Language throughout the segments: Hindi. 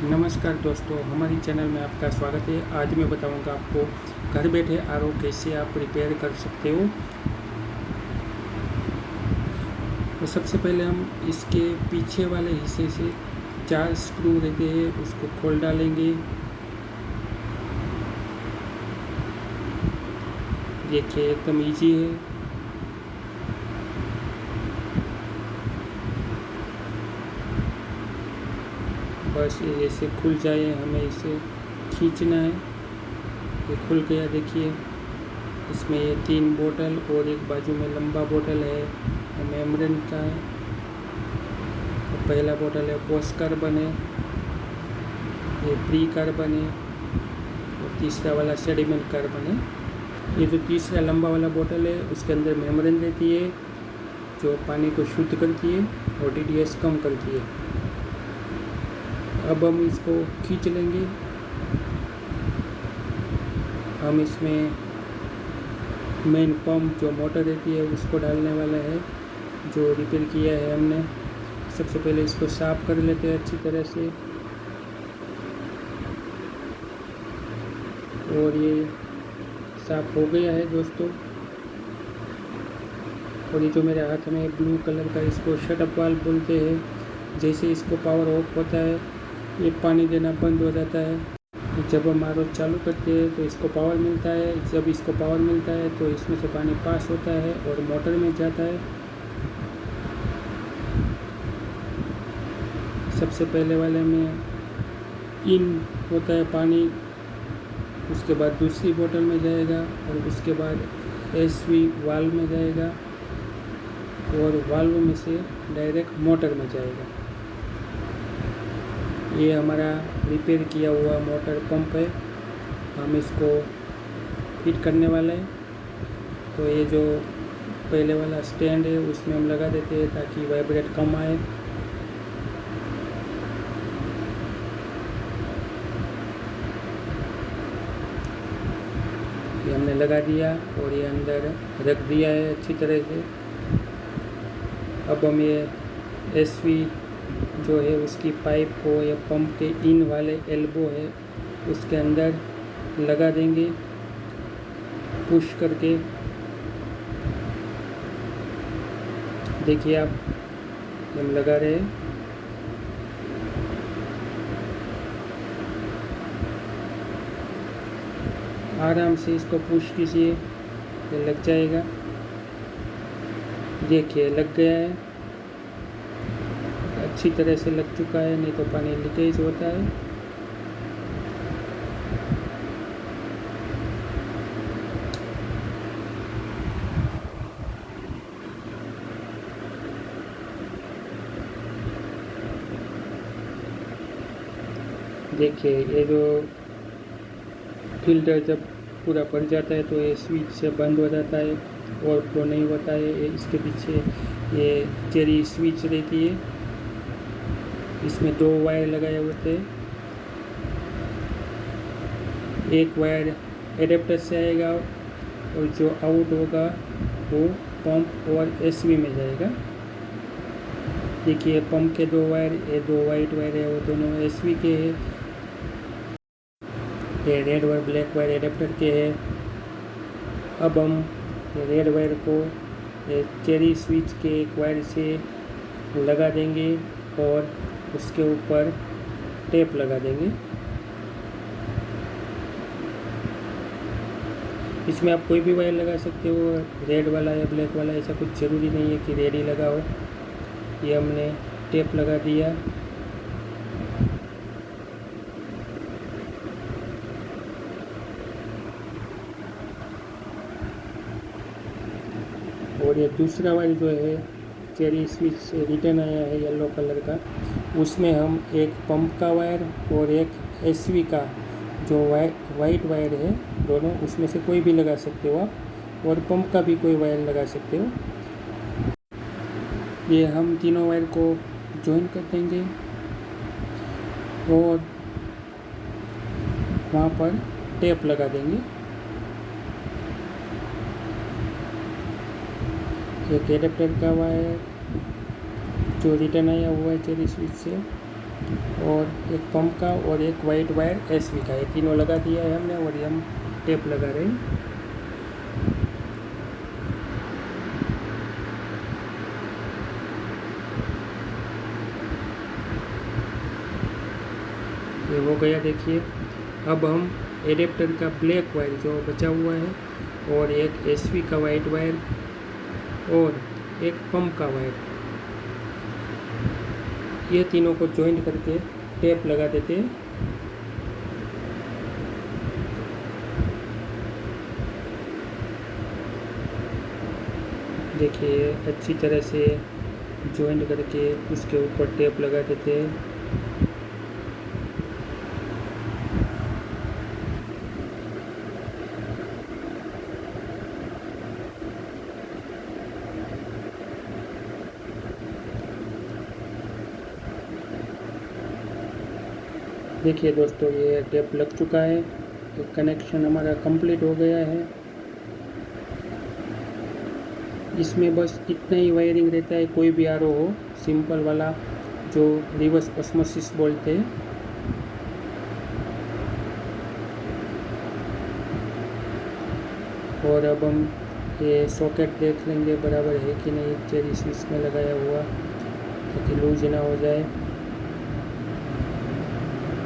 नमस्कार दोस्तों, हमारी चैनल में आपका स्वागत है। आज मैं बताऊंगा आपको घर बैठे आरओ कैसे आप रिपेयर कर सकते हो। तो सबसे पहले हम इसके पीछे वाले हिस्से से 4 स्क्रू रहते हैं, उसको खोल डालेंगे। देखिए एकदम इजी है। बस ये ऐसे खुल जाए, हमें इसे खींचना है। ये खुल गया। देखिए इसमें ये 3 बोतल और एक बाजू में लंबा बोतल है, मेम्ब्रेन का है। तो पहला बोतल है पोस्ट कार्बन है, ये प्री कार्बन है और तीसरा वाला सेडिमेंट कार्बन है। ये जो तीसरा लंबा वाला बोतल है उसके अंदर मेम्ब्रेन रहती है जो पानी को शुद्ध करती है और टीडीएस कम करती है। अब हम इसको खींच लेंगे। हम इसमें मेन पंप जो मोटर रहती है उसको डालने वाला है, जो रिपेयर किया है हमने। सबसे पहले इसको साफ़ कर लेते हैं अच्छी तरह से। और ये साफ़ हो गया है दोस्तों। और ये जो मेरे हाथ में ब्लू कलर का, इसको शट अप वाल्व बोलते हैं। जैसे इसको पावर ऑफ होता है ये पानी देना बंद हो जाता है। जब हम आर ओ चालू करते हैं तो इसको पावर मिलता है। जब इसको पावर मिलता है तो इसमें से पानी पास होता है और मोटर में जाता है। सबसे पहले वाले में इन होता है पानी, उसके बाद दूसरी बोतल में जाएगा और उसके बाद एसवी वाल्व में जाएगा और वाल्व में से डायरेक्ट मोटर में जाएगा। ये हमारा रिपेयर किया हुआ मोटर पंप है। हम इसको फिट करने वाले हैं। तो ये जो पहले वाला स्टैंड है उसमें हम लगा देते हैं ताकि वाइब्रेट कम आए। ये हमने लगा दिया और ये अंदर रख दिया है अच्छी तरह से। अब हम ये एसवी जो है उसकी पाइप को या पंप के इन वाले एल्बो है उसके अंदर लगा देंगे पुश करके। देखिए आप, हम लगा रहे हैं। आराम से इसको पुश कीजिए, ये लग जाएगा। देखिए लग गया है, अच्छी तरह से लग चुका है, नहीं तो पानी लीकेज होता है। देखिए ये जो फिल्टर जब पूरा भर जाता है तो ये स्विच से बंद हो जाता है और फ्लो नहीं होता है। इसके पीछे ये चेरी स्विच रहती है, इसमें 2 वायर लगाए होते हैं। एक वायर एडेप्टर से आएगा और जो आउट होगा वो पंप और एसवी में जाएगा। देखिए पंप के 2 वायर, ये 2 वाइट वायर है वो दोनों एसवी के हैं। ये red wire black wire adapter के हैं। अब हम ये रेड वायर को ये चेरी स्विच के एक वायर से लगा देंगे और उसके ऊपर टेप लगा देंगे। इसमें आप कोई भी वायर लगा सकते हो, रेड वाला या ब्लैक वाला, ऐसा कुछ ज़रूरी नहीं है कि रेड ही लगा हो। ये हमने टेप लगा दिया। और ये दूसरा वायर जो है चेरी स्विच से रिटर्न आया है येलो कलर का, उसमें हम एक पंप का वायर और एक एसवी का जो वाइट वायर है, दोनों उसमें से कोई भी लगा सकते हो आप, और पंप का भी कोई वायर लगा सकते हो। ये हम तीनों वायर को जॉइन कर देंगे और वहाँ पर टेप लगा देंगे। एक एडेप्टर का वायर जो रिटर्न आया हुआ है चेरी स्विच से, और एक पंप का और एक वाइट वायर एसवी का, ये तीनों लगा दिया है हमने और ये हम टेप लगा रहे हैं। ये हो गया देखिए। अब हम एडेप्टर का ब्लैक वायर जो बचा हुआ है और एक एसवी का वाइट वायर और एक पंप का वायर, ये तीनों को जॉइंट करके टेप लगा देते हैं। देखिए अच्छी तरह से जॉइंट करके उसके ऊपर टेप लगा देते हैं। देखिए दोस्तों, ये टेप लग चुका है, ये कनेक्शन हमारा कंप्लीट हो गया है। इसमें बस इतना ही वायरिंग रहता है, कोई भी आरओ हो, सिंपल वाला जो रिवर्स ऑस्मोसिस बोलते हैं। और अब हम ये सॉकेट देख लेंगे बराबर है कि नहीं, चेरी स्विच में लगाया हुआ, ताकि लूज ना हो जाए।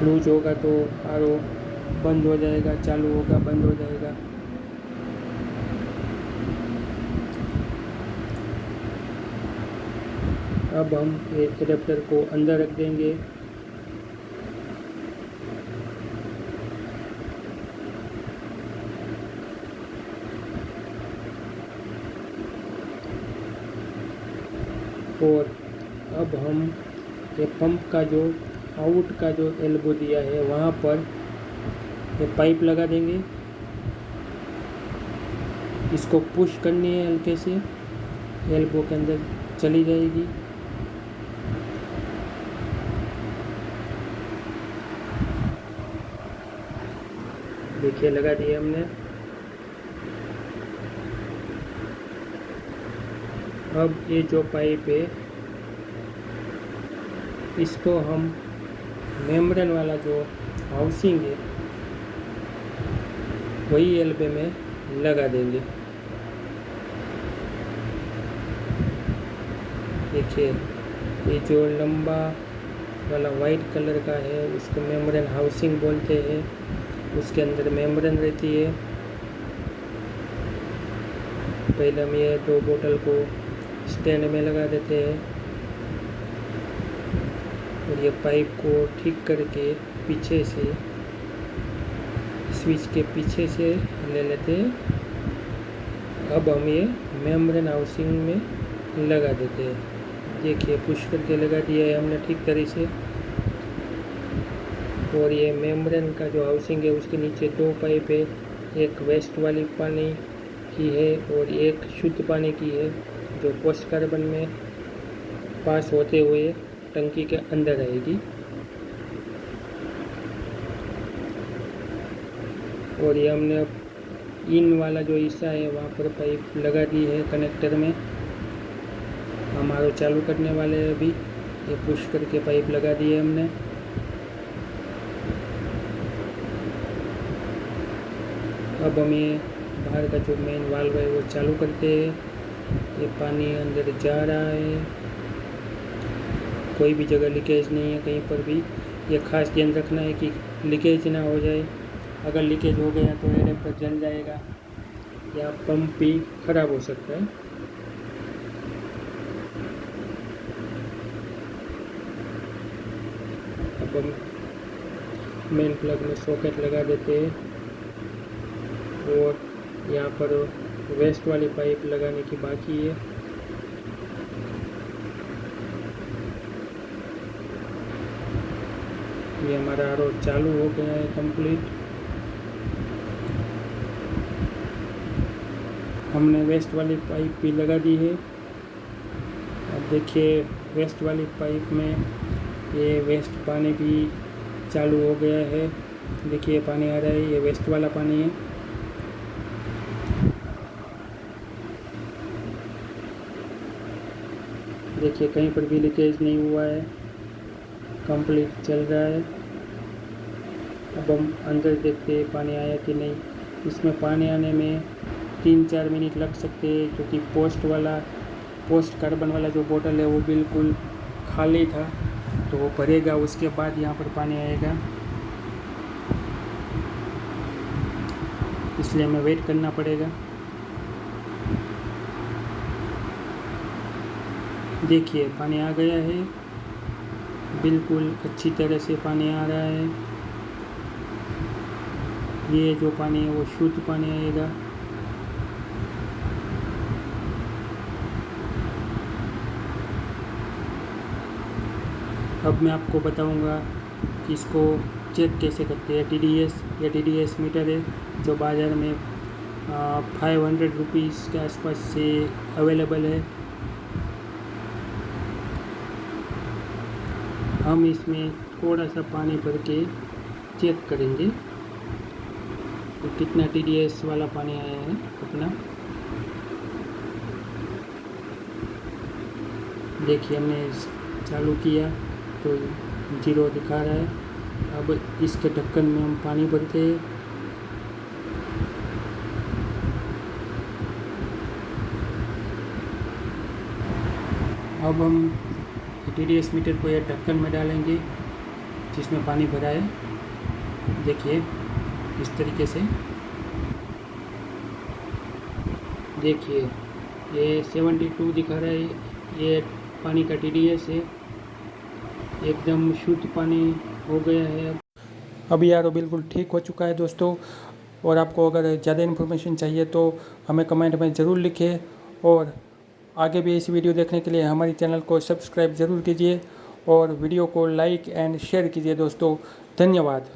लूज होगा तो आरओ बंद हो जाएगा, चालू होगा बंद हो जाएगा। अब हम एक एडेप्टर को अंदर रख देंगे और अब हम ये पंप का जो आउट का जो एल्बो दिया है वहाँ पर ये पाइप लगा देंगे। इसको पुश करनी है, हल्के से एल्बो के अंदर चली जाएगी। देखिए लगा दिए हमने। अब ये जो पाइप है इसको हम मेम्ब्रेन वाला जो हाउसिंग है वही एल्बे में लगा देंगे। देखिए ये जो लंबा वाला वाइट कलर का है उसको मेम्ब्रेन हाउसिंग बोलते हैं। उसके अंदर मेम्ब्रेन रहती है। पहले हम ये 2 बोतल को स्टैंड में लगा देते हैं और ये पाइप को ठीक करके पीछे से स्विच के पीछे से ले लेते हैं। अब हम ये मेम्ब्रेन हाउसिंग में लगा देते हैं। देखिए पुश करके लगा दिया है हमने ठीक तरह से। और ये मेम्ब्रेन का जो हाउसिंग है उसके नीचे 2 पाइप है, एक वेस्ट वाली पानी की है और एक शुद्ध पानी की है, जो पोस्ट कार्बन में पास होते हुए टंकी के अंदर आएगी। और ये हमने अब इन वाला जो हिस्सा है वहाँ पर पाइप लगा दी है कनेक्टर में। हम आरओ चालू करने वाले हैं अभी। ये पुश करके पाइप लगा दी है हमने। अब हम ये बाहर का जो मेन वाल्व है वो चालू करते हैं। ये पानी अंदर जा रहा है, कोई भी जगह लीकेज नहीं है कहीं पर भी। ये खास ध्यान रखना है कि लीकेज ना हो जाए। अगर लीकेज हो गया तो एडेप्टर जल जाएगा या पंप भी खराब हो सकता है। अब हम मेन प्लग में सॉकेट लगा देते हैं और यहाँ पर वेस्ट वाली पाइप लगाने की बाकी है। ये हमारा आरओ चालू हो गया है कंप्लीट। हमने वेस्ट वाली पाइप भी लगा दी है। अब देखिए वेस्ट वाली पाइप में ये वेस्ट पानी भी चालू हो गया है। देखिए पानी आ रहा है, ये वेस्ट वाला पानी है। देखिए कहीं पर भी लीकेज नहीं हुआ है, कंप्लीट चल रहा है। अब हम अंदर देखते हैं पानी आया कि नहीं। इसमें पानी आने में 3-4 मिनट लग सकते हैं, क्योंकि पोस्ट कार्बन वाला जो बोतल है वो बिल्कुल खाली था, तो वो भरेगा, उसके बाद यहाँ पर पानी आएगा, इसलिए हमें वेट करना पड़ेगा। देखिए पानी आ गया है, बिल्कुल अच्छी तरह से पानी आ रहा है। ये जो पानी है वो शुद्ध पानी आएगा। अब मैं आपको बताऊंगा कि इसको चेक कैसे करते हैं। TDS मीटर है जो बाज़ार में 500 रुपीज़ के आसपास से अवेलेबल है। हम इसमें थोड़ा सा पानी भर के चेक करेंगे तो कितना TDS वाला पानी आया है अपना। देखिए हमने चालू किया तो 0 दिखा रहा है। अब इसके ढक्कन में हम पानी भरते हैं। अब हम TDS मीटर को यह ढक्कन में डालेंगे जिसमें पानी भरा है। देखिए इस तरीके से, देखिए ये 72 दिखा रहा है। ये पानी का TDS है, एकदम शुद्ध पानी हो गया है। अब यार बिल्कुल ठीक हो चुका है दोस्तों। और आपको अगर ज़्यादा इन्फॉर्मेशन चाहिए तो हमें कमेंट में ज़रूर लिखें, और आगे भी इस वीडियो देखने के लिए हमारे चैनल को सब्सक्राइब ज़रूर कीजिए और वीडियो को लाइक एंड शेयर कीजिए दोस्तों। धन्यवाद।